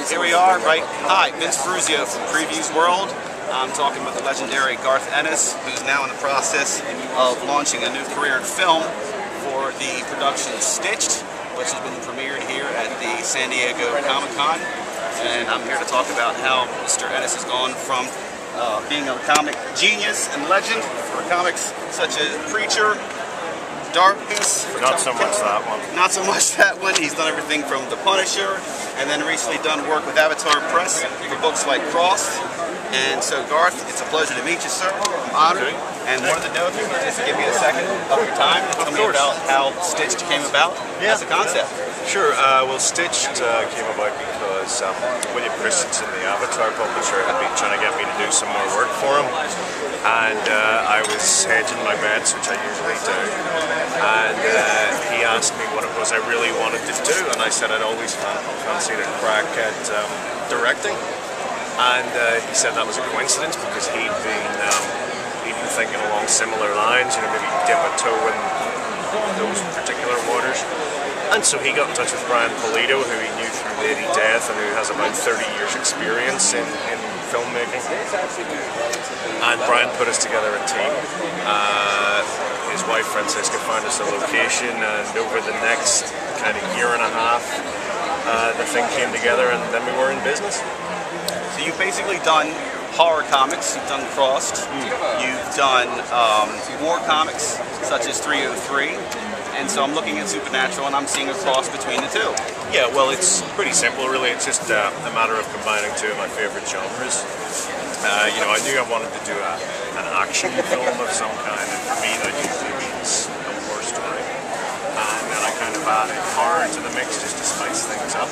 Here we are, right? Hi, Vince Brusio from PREVIEWSworld. I'm talking with the legendary Garth Ennis, who's now in the process of launching a new career in film for the production Stitched, which has been premiered here at the San Diego Comic-Con. And I'm here to talk about how Mr. Ennis has gone from being a comic genius and legend for comics such as Preacher, Darkness. Not so much that one. Not so much that one. He's done everything from The Punisher, and then recently done work with Avatar Press for books like Crossed. And so, Garth, it's a pleasure to meet you, sir. I'm honored. And wanted to know if you could just give me a second of your time and tell me about how Stitched came about as a concept. Sure. Well, Stitched came about because William Christensen, the Avatar publisher, had been trying to get me to do some more work for him. And I was hedging my bets, which I usually do. And he asked me what it was I really wanted to do, and I said I'd always fancied a crack at directing. And he said that was a coincidence because he'd been thinking along similar lines, you know, maybe dip a toe in those particular waters. And so he got in touch with Brian Pulido, who he knew through Lady Death and who has about 30 years experience in filmmaking. And Brian put us together a team. His wife Francisca found us a location, and over the next kind of year and a half, the thing came together, and then we were in business. So you've basically done horror comics, you've done Crossed, you've done war comics such as 303, and so I'm looking at Supernatural and I'm seeing a cross between the two. Yeah, well, it's pretty simple really. It's just a matter of combining two of my favorite genres. You know, I knew I wanted to do an action film of some kind, and for me that usually means a war story. And then I kind of added horror to the mix just to spice things up.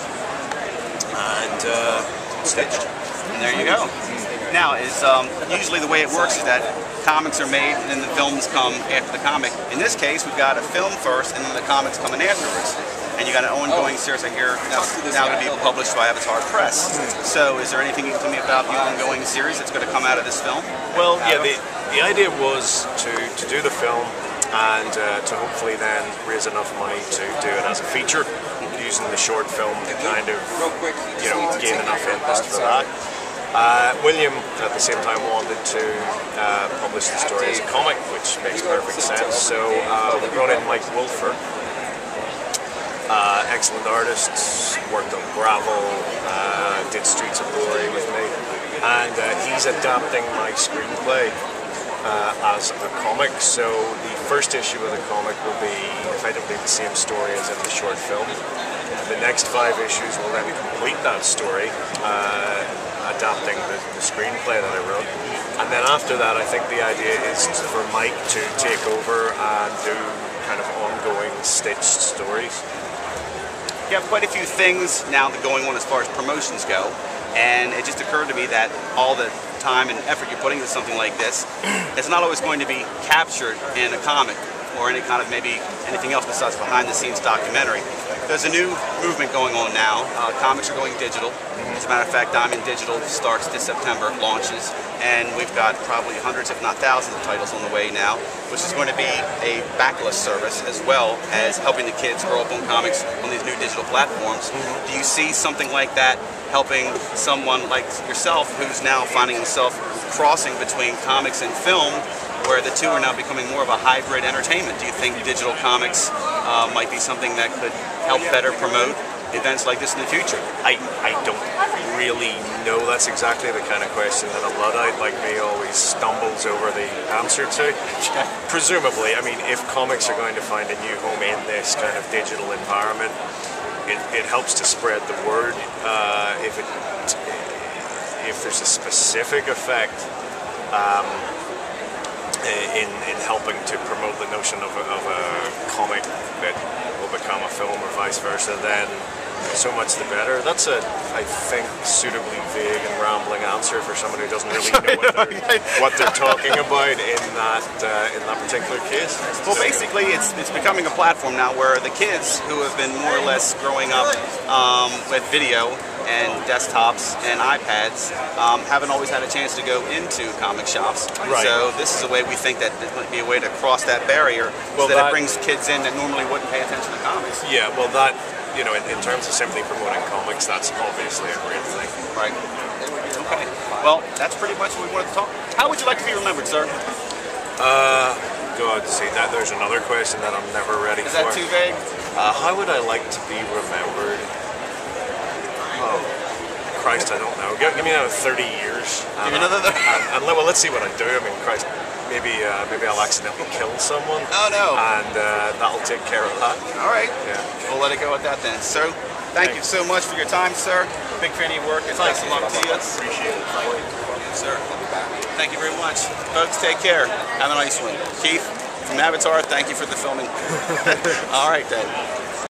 And Stitched. And there you go. Now, usually the way it works is that comics are made and then the films come after the comic. In this case, we've got a film first and then the comics coming afterwards. And you got an ongoing series I hear now going to be published by Avatar Press. So is there anything you can tell me about the ongoing series that's going to come out of this film? Well, yeah, the idea was to do the film and to hopefully then raise enough money to do it as a feature, using the short film to kind of, you know, gain enough interest for that. William, at the same time, wanted to publish the story as a comic, which makes perfect sense. So we brought in Mike Wolfer, excellent artist, worked on Gravel, did Streets of Glory with me, and he's adapting my screenplay as a comic. So the first issue of the comic will be effectively the same story as in the short film. The next 5 issues will then complete that story, adapting the screenplay that I wrote. And then after that, I think the idea is for Mike to take over and do kind of ongoing Stitched stories. You have quite a few things now that going on as far as promotions go, and it just occurred to me that all the time and effort you're putting into something like this, it's not always going to be captured in a comic or any kind of maybe anything else besides behind-the-scenes documentary. There's a new movement going on now. Comics are going digital. As a matter of fact, Diamond Digital starts this September, launches, and we've got probably hundreds, if not thousands, of titles on the way now, which is going to be a backlist service as well as helping the kids grow up on comics on these new digital platforms. Do you see something like that helping someone like yourself who's now finding himself crossing between comics and film, where the two are now becoming more of a hybrid entertainment? Do you think digital comics might be something that could help better promote events like this in the future? I don't really know. That's exactly the kind of question that a Luddite like me always stumbles over the answer to. Presumably, I mean, if comics are going to find a new home in this kind of digital environment, it helps to spread the word. If there's a specific effect in helping to promote the notion of a comic that will become a film or vice versa, then so much the better. That's a, I think, suitably vague and rambling answer for someone who doesn't really know what they're talking about in that particular case. Well, basically, it's becoming a platform now where the kids who have been more or less growing up with video and desktops and iPads haven't always had a chance to go into comic shops. Right. So this is a way we think that there might be a way to cross that barrier, so that it brings kids in that normally wouldn't pay attention to comics. Yeah, well, that you know, in terms of simply promoting comics, that's obviously a great thing. Right. Okay. Well, that's pretty much what we wanted to talk. How would you like to be remembered, sir? God, see, that there's another question that I'm never ready for. Is that too vague? How would I like to be remembered? Oh, Christ, I don't know. Give me another 30 years. Give me another 30. Well, let's see what I do. I mean, Christ, maybe I'll accidentally kill someone. Oh, no. And that'll take care of that. All right. Yeah. We'll let it go at that then. So, thank you so much for your time, sir. Big fan of your work. It's best of luck to you. Appreciate it. Thank you. Sir. Thank you very much. Folks, take care. Have a nice one. Keith, from Avatar, thank you for the filming. All right, then.